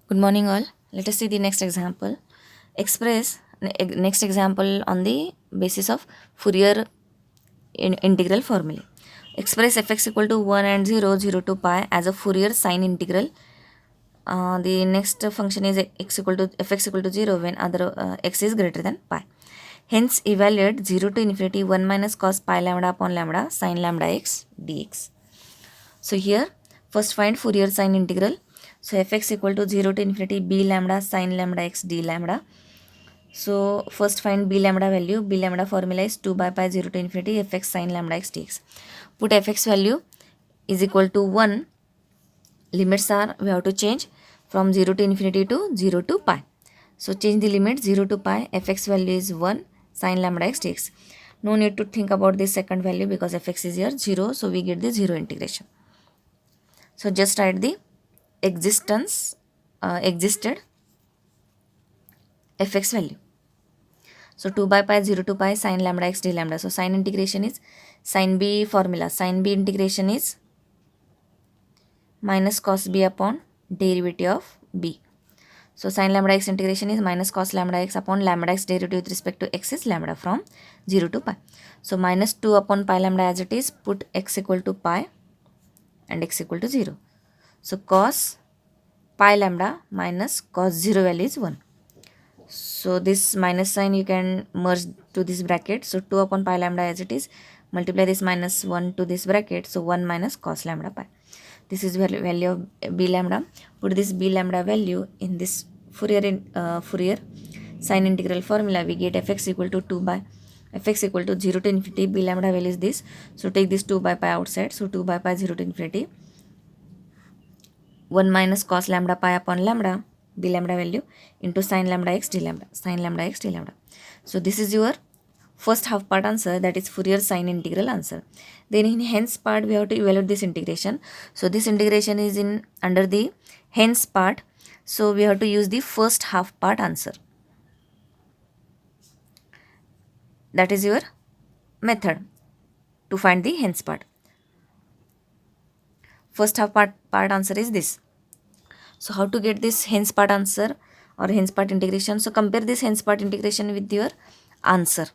Good morning, all. Let us see the next example. Express next example on the basis of Fourier integral formula. Express fx equal to 1 and 0, 0 to pi as a Fourier sine integral. The next function is x equal to fx equal to 0 when other x is greater than pi. Hence, evaluate 0 to infinity 1 minus cos pi lambda upon lambda sine lambda x dx. So here, first find Fourier sine integral. So fx equal to 0 to infinity b lambda sine lambda x d lambda. So first find b lambda value. B lambda formula is 2 by pi 0 to infinity fx sine lambda x dx. Put fx value is equal to 1. Limits are, we have to change from 0 to infinity to 0 to pi. So change the limit 0 to pi. Fx value is 1 sine lambda x dx. No need to think about this second value because fx is here 0. So we get the 0 integration. So just write the existed fx value. So 2 by pi 0 to pi sine lambda x d lambda. So sine integration is sine b formula. Sine b integration is minus cos b upon derivative of b. So sine lambda x integration is minus cos lambda x upon lambda x derivative with respect to x is lambda from 0 to pi. So minus 2 upon pi lambda as it is, put x equal to pi and x equal to 0. So cos pi lambda minus cos 0 value is 1. So this minus sign you can merge to this bracket. So 2 upon pi lambda as it is, multiply this minus 1 to this bracket. So 1 minus cos lambda pi. This is value of b lambda. Put this b lambda value in this Fourier sine integral formula. We get fx equal to 2 by fx equal to 0 to infinity. B lambda value is this. So take this 2 by pi outside. So 2 by pi 0 to infinity. 1 minus cos lambda pi upon lambda b lambda value into sine lambda x d lambda, sine lambda x d lambda. So this is your first half part answer, that is Fourier sine integral answer. Then in hence part we have to evaluate this integration. So this integration is in under the hence part. So we have to use the first half part answer. That is your method to find the hence part. First half part answer is this. So how to get this hence part answer or hence part integration? So compare this hence part integration with your answer.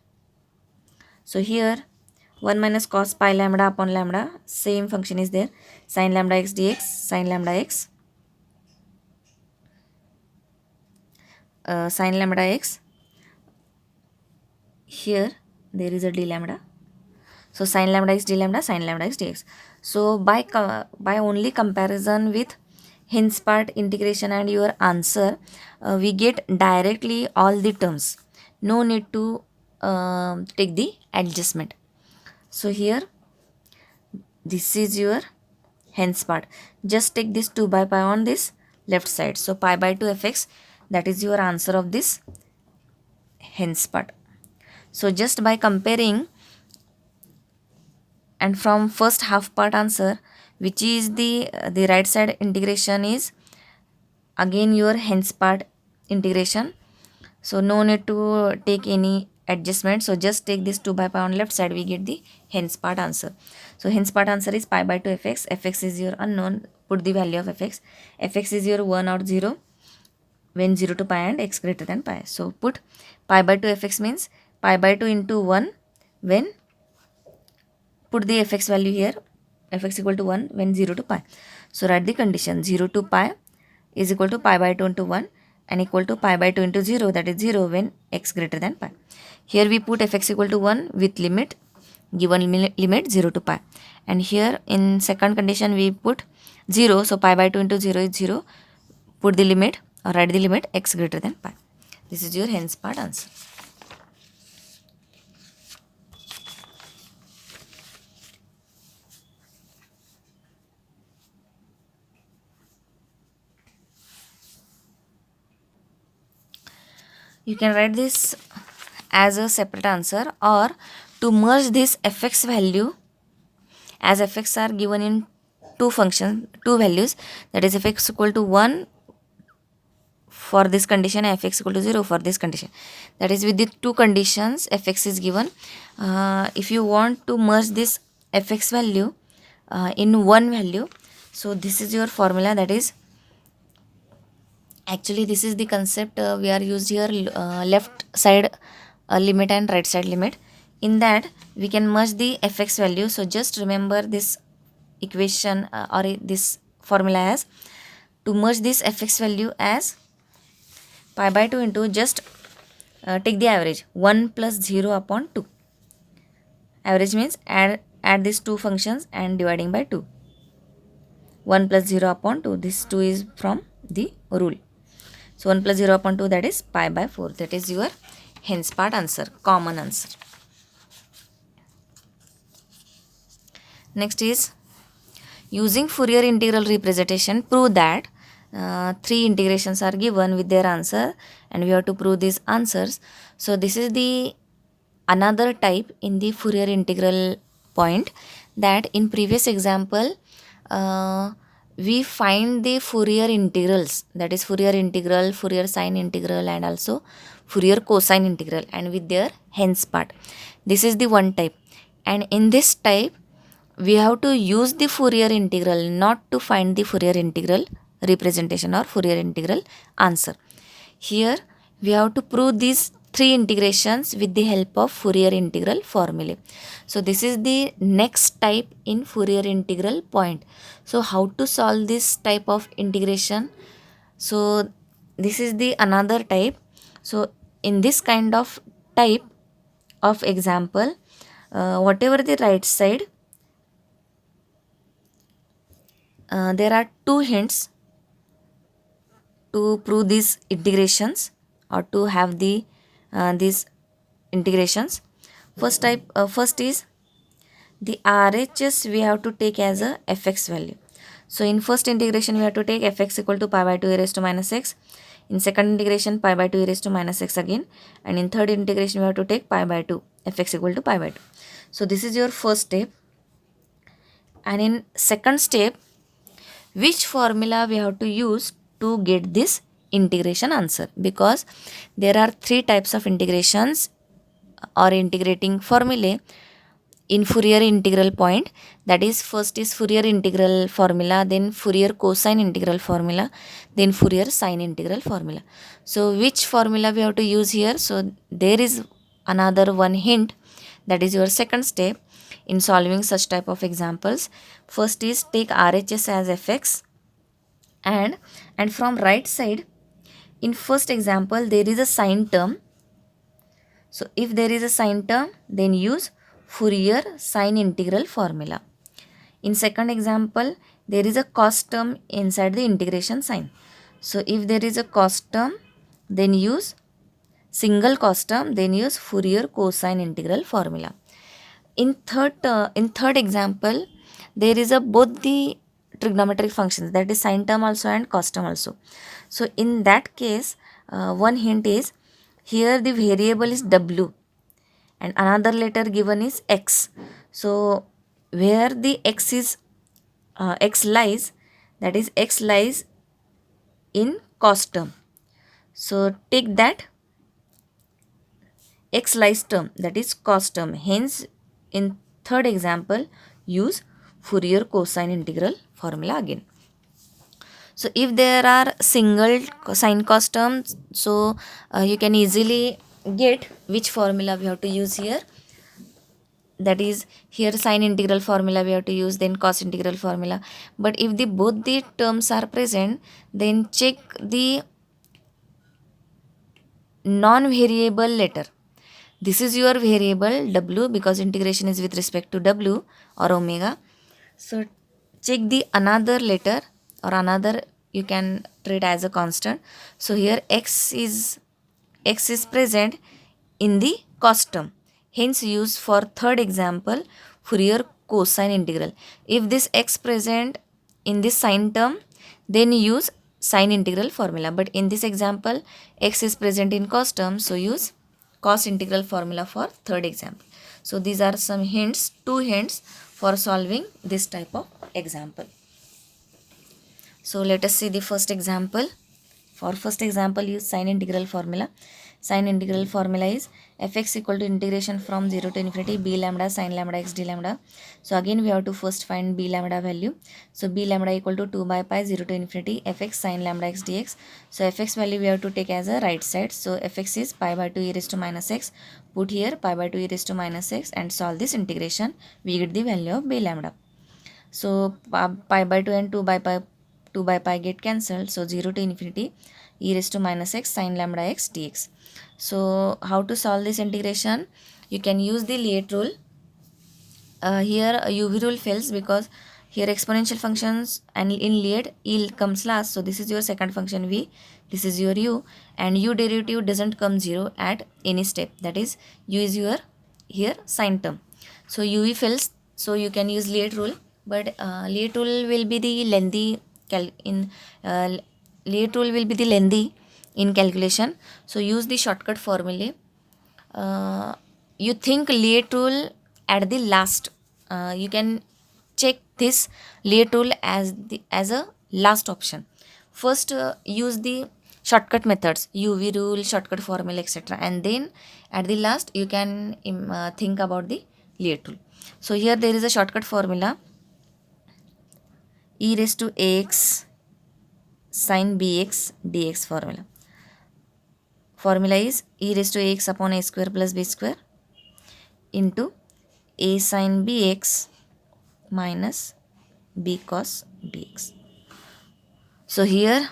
So here 1 minus cos pi lambda upon lambda, same function is there, sine lambda x dx, sine lambda x, sine lambda x, here there is a d lambda. So sine lambda x d lambda, sine lambda x dx. So by only comparison with hence part integration and your answer, we get directly all the terms. No need to take the adjustment. So here this is your hence part. Just take this 2 by pi on this left side. So pi by 2 fx, that is your answer of this hence part. So just by comparing and from first half part answer, which is the right side integration is again your hence part integration. So no need to take any adjustment. So just take this 2 by pi on left side, we get the hence part answer. So hence part answer is pi by 2 fx. Fx is your unknown. Put the value of fx. Fx is your 1 or 0 when 0 to pi and x greater than pi. So put pi by 2 fx means pi by 2 into 1 when, put the fx value here, fx equal to 1 when 0 to pi. So write the condition 0 to pi is equal to pi by 2 into 1 and equal to pi by 2 into 0, that is 0 when x greater than pi. Here we put fx equal to 1 with limit, given limit 0 to pi. And here in second condition we put 0, so pi by 2 into 0 is 0. Put the limit or write the limit x greater than pi. This is your hence part answer. You can write this as a separate answer, or to merge this fx value, as fx are given in two values, that is fx equal to 1 for this condition, fx equal to 0 for this condition. That is with the two conditions fx is given. If you want to merge this fx value in one value, so this is your formula, that is Actually this is the concept we are used here, left side limit and right side limit. In that we can merge the fx value. So just remember this equation this formula as, to merge this fx value as pi by 2 into, just take the average 1 plus 0 upon 2. Average means add these two functions and dividing by 2. 1 plus 0 upon 2, this 2 is from the rule. So 1 plus 0 upon 2, that is pi by 4. That is your hence part answer, common answer. Next is, using Fourier integral representation, prove that three integrations are given with their answer and we have to prove these answers. So this is the another type in the Fourier integral point, that in previous example we find the Fourier integrals, that is Fourier integral, Fourier sine integral and also Fourier cosine integral, and with their hence part. This is the one type, and in this type we have to use the Fourier integral, not to find the Fourier integral representation or Fourier integral answer. Here we have to prove these three integrations with the help of Fourier integral formulae. So this is the next type in Fourier integral point. So how to solve this type of integration? So this is the another type. So in this kind of type of example, whatever the right side, there are two hints to prove these integrations or to have the these integrations. First is the RHS we have to take as a fx value. So in first integration we have to take fx equal to pi by 2 e raised to minus x. In second integration pi by 2 e raised to minus x again, and in third integration we have to take pi by 2 fx equal to pi by 2. So this is your first step. And in second step, which formula we have to use to get this integration answer, because there are three types of integrations or integrating formulae in Fourier integral point. That is, first is Fourier integral formula, then Fourier cosine integral formula, then Fourier sine integral formula. So which formula we have to use here? So there is another one hint, that is your second step in solving such type of examples. First is take RHS as fx, and from right side, in first example there is a sine term. So if there is a sine term, then use Fourier sine integral formula. In second example, there is a cos term inside the integration sign. So if there is a cos term, then use single cos term, then use Fourier cosine integral formula. In third example, there is a both the trigonometric functions, that is sine term also and cos term also. So in that case, one hint is, here the variable is w and another letter given is x. So where the x is x lies, that is x lies in cos term. So take that x lies term, that is cos term. Hence in third example use Fourier cosine integral formula again. So if there are single sine cos terms, so you can easily get which formula we have to use here. That is, here sine integral formula we have to use, then cos integral formula. But if the both the terms are present, then check the non-variable letter. This is your variable w, because integration is with respect to w or omega. So check the another letter or another, you can treat as a constant. So here x is present in the cos term. Hence use for third example Fourier cosine integral. If this x present in this sine term, then use sine integral formula. But in this example x is present in cos term, so use cos integral formula for third example. So these are some hints, two hints for solving this type of example. So let us see the first example. For first example, use sine integral formula. Sine integral formula is fx equal to integration from 0 to infinity b lambda sine lambda x d lambda. So again we have to first find b lambda value. So b lambda equal to 2 by pi 0 to infinity fx sine lambda x dx. So fx value we have to take as a right side. So fx is pi by 2 e raised to minus x. Put here pi by 2 e raised to minus x and solve this integration. We get the value of b lambda. So pi by 2 and 2 by pi get cancelled. So 0 to infinity e raised to minus x sine lambda x dx. So how to solve this integration? You can use the Lie rule. Here UV rule fails because here exponential functions and in Lie E comes last. So this is your second function v, this is your u, and u derivative doesn't come 0 at any step. That is u is your here sine term. So UV fails. So you can use Lie rule, but Lie rule will be the lengthy Lie rule will be the lengthy in calculation. So use the shortcut formula. You think Lie rule at the last. You can check this Lie rule as a last option. First use the shortcut methods, UV rule, shortcut formula, etc. And then at the last you can think about the Lie rule. So here there is a shortcut formula, e raised to ax sin bx dx formula. Formula is e raised to ax upon a square plus b square into a sin bx minus b cos bx. So here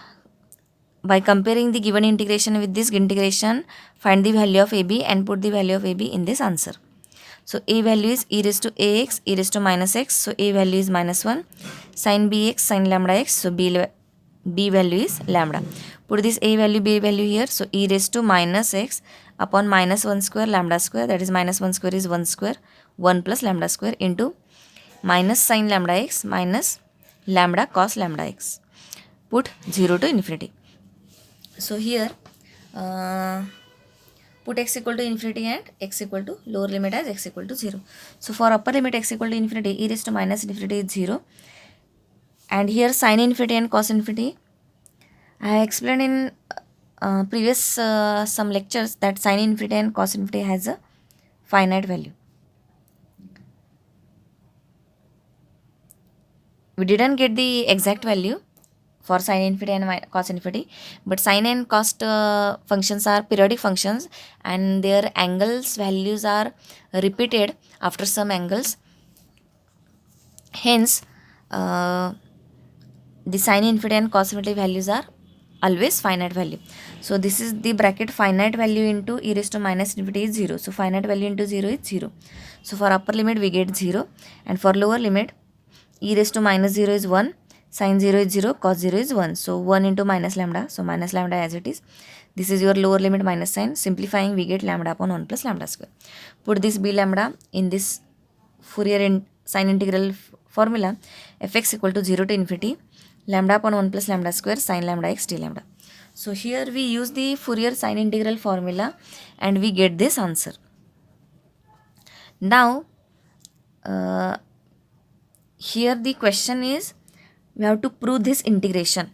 by comparing the given integration with this integration, find the value of ab and put the value of ab in this answer. So a value is e raised to ax e raised to minus x. So a value is minus 1. Sin bx sin lambda x. So b value is lambda. Put this a value b value here. So e raised to minus x upon minus 1 square lambda square, that is minus 1 square is 1 square, 1 plus lambda square into minus sin lambda x minus lambda cos lambda x. Put 0 to infinity. So here put x equal to infinity and x equal to lower limit as x equal to 0. So for upper limit x equal to infinity, e raised to minus infinity is 0. And here sin infinity and cos infinity, I explained in previous some lectures that sin infinity and cos infinity has a finite value. We didn't get the exact value for sin infinity and cos infinity, but sin and cos functions are periodic functions and their angles values are repeated after some angles. Hence the sin infinity and cos infinity values are always finite value. So this is the bracket, finite value into e raised to minus infinity is 0. So finite value into 0 is 0. So for upper limit we get 0, and for lower limit e raised to minus 0 is 1, sin 0 is 0, cos 0 is 1. So 1 into minus lambda. So minus lambda as it is. This is your lower limit minus sign. Simplifying we get lambda upon 1 plus lambda square. Put this b lambda in this Fourier sine integral formula. Fx equal to 0 to infinity lambda upon 1 plus lambda square sin lambda x d lambda. So here we use the Fourier sine integral formula and we get this answer. Now here the question is, we have to prove this integration,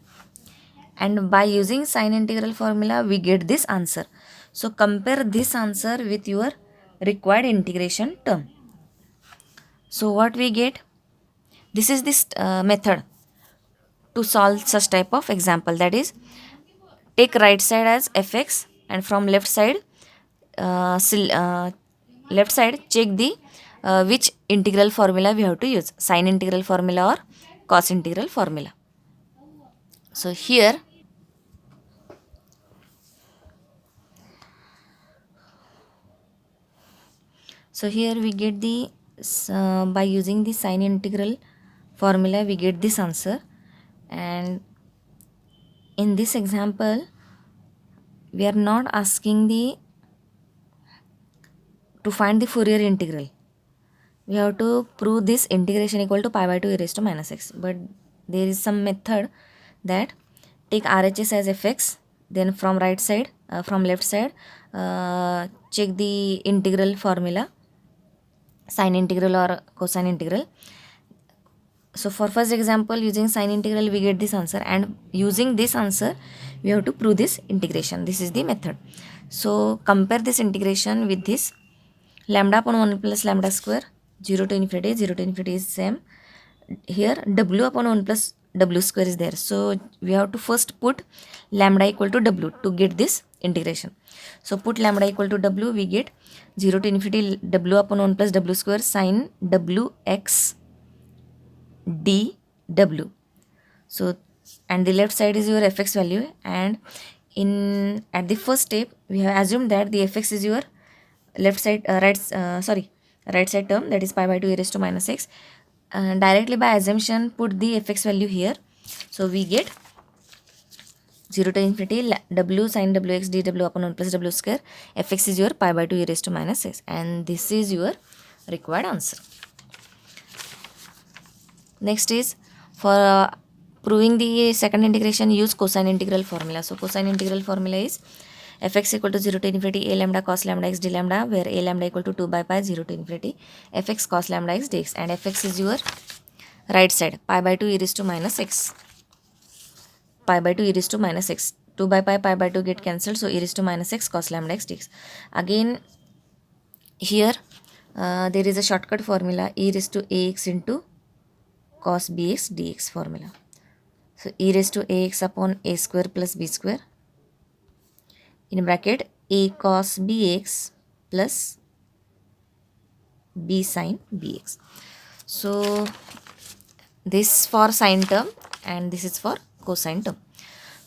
and by using sine integral formula we get this answer. So compare this answer with your required integration term. So what we get, this is this method to solve such type of example, that is take right side as fx and from left side check the which integral formula we have to use, sine integral formula or cos integral formula. So here we get the by using the sine integral formula we get this answer, and in this example we are not asking to find the Fourier integral. We have to prove this integration equal to pi by 2 e raised to minus x. But there is some method that take RHS as fx, then from right side, from left side, check the integral formula, sine integral or cosine integral. So for first example, using sine integral, we get this answer, and using this answer we have to prove this integration. This is the method. So compare this integration with this lambda upon 1 plus lambda square, 0 to infinity, 0 to infinity is same. Here w upon 1 plus w square is there, so we have to first put lambda equal to w to get this integration. So put lambda equal to w, we get 0 to infinity w upon 1 plus w square sin w x dw. So and the left side is your fx value, and in at the first step we have assumed that the fx is your left side right side term, that is pi by 2 e raised to minus x. Directly by assumption put the fx value here, so we get 0 to infinity w sin wx dw upon 1 plus w square. Fx is your pi by 2 e raised to minus x, and this is your required answer. Next is for proving the second integration, use cosine integral formula. So cosine integral formula is fx equal to 0 to infinity a lambda cos lambda x d lambda, where a lambda equal to 2 by pi 0 to infinity fx cos lambda x dx, and fx is your right side pi by 2 e raised to minus x, pi by 2 e raised to minus x, 2 by pi by 2 get cancelled, so e raised to minus x cos lambda x dx. Again here there is a shortcut formula, e raised to ax into cos bx dx formula. So e raised to ax upon a square plus b square in bracket a cos bx plus b sin bx. So this for sine term and this is for cosine term.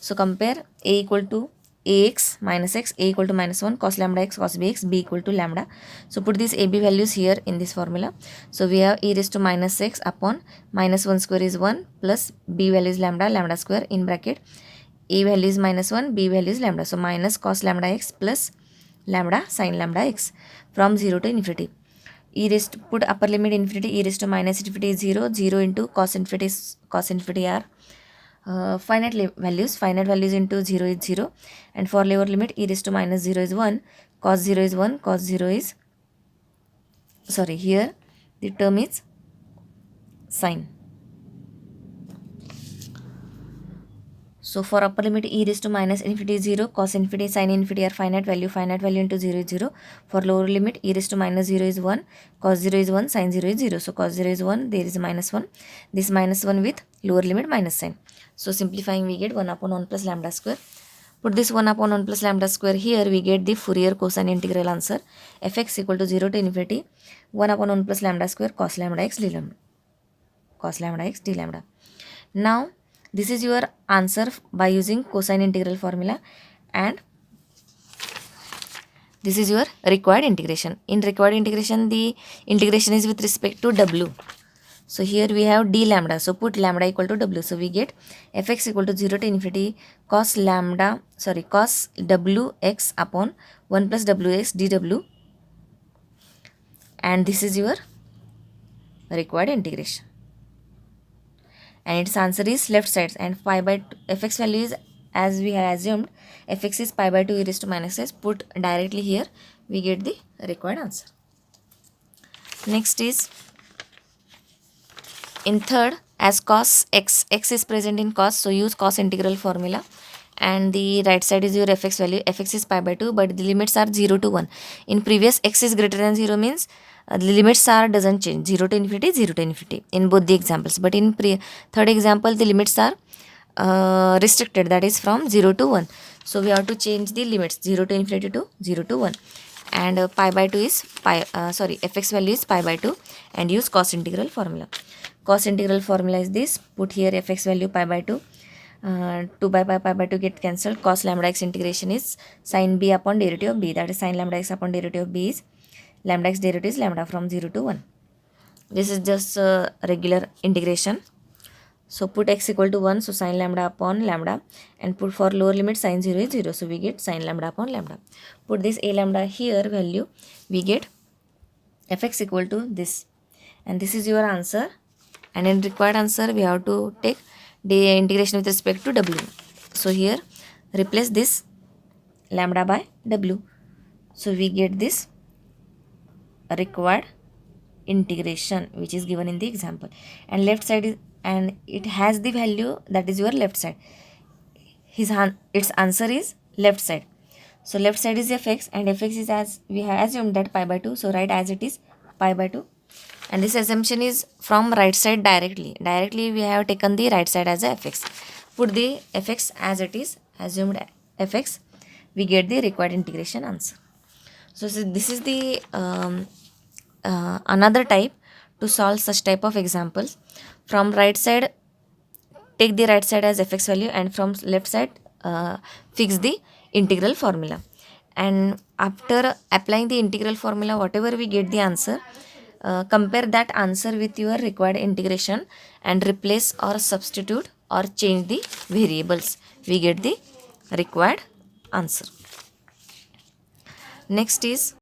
So compare a equal to ax minus x, a equal to minus 1, cos lambda x cos bx, b equal to lambda. So put these ab values here in this formula. So we have e raised to minus x upon minus 1 square is 1 plus b value is lambda, lambda square in bracket a value is minus 1, b value is lambda. So minus cos lambda x plus lambda sin lambda x from 0 to infinity. E raised to put upper limit infinity, e raised to minus infinity is 0, 0 into cos infinity are finite values into 0 is 0, and for lower limit e raised to minus 0 is 1, cos 0 is 1, cos 0 is, sorry, here the term is sine. So for upper limit e raised to minus infinity is 0, cos infinity, sin infinity are finite value into 0 is 0. For lower limit e raised to minus 0 is 1, cos 0 is 1, sin 0 is 0. So cos 0 is 1, there is minus 1, this minus 1 with lower limit minus sign. So simplifying we get 1 upon 1 plus lambda square. Put this 1 upon 1 plus lambda square here, we get the Fourier cosine integral answer, fx equal to 0 to infinity 1 upon 1 plus lambda square cos lambda x d lambda, cos lambda x d lambda. Now this is your answer by using cosine integral formula, and this is your required integration. In required integration, the integration is with respect to w. So here we have d lambda. So put lambda equal to w. So we get fx equal to 0 to infinity cos wx upon 1 plus wx dw, and this is your required integration. And its answer is left side, and pi by 2, fx value is, as we have assumed, fx is pi by 2 e raised to minus x. Put directly here, we get the required answer. Next is in third, as cos x is present in cos, so use cos integral formula, and the right side is your fx value. Fx is pi by 2, but the limits are 0 to 1. In previous, x is greater than 0 means the limits are doesn't change, 0 to infinity, 0 to infinity in both the examples. But in third example, the limits are restricted, that is from 0 to 1. So we have to change the limits 0 to infinity to 0 to 1, and pi by 2 is fx value is pi by 2, and use cos integral formula. Cos integral formula is this, put here fx value pi by 2, 2 by pi by 2 get cancelled, cos lambda x integration is sin b upon derivative of b, that is sin lambda x upon derivative of b is lambda x derivative is lambda from 0 to 1. This is just regular integration. So put x equal to 1, so sin lambda upon lambda, and put for lower limit sin 0 is 0, so we get sin lambda upon lambda. Put this a lambda here value, we get fx equal to this, and this is your answer. And in required answer we have to take the integration with respect to w. So here replace this lambda by w, so we get this required integration which is given in the example, and left side is, and it has the value that is your left side. Its answer is left side. So left side is fx, and fx is, as we have assumed, that pi by 2. So write as it is pi by 2. And this assumption is from right side directly. Directly we have taken the right side as a fx. Put the fx as it is, assumed fx. We get the required integration answer. So this is the another type to solve such type of examples. From right side, take the right side as fx value, and from left side fix the integral formula. And after applying the integral formula, whatever we get the answer, compare that answer with your required integration and replace or substitute or change the variables. We get the required answer. Next is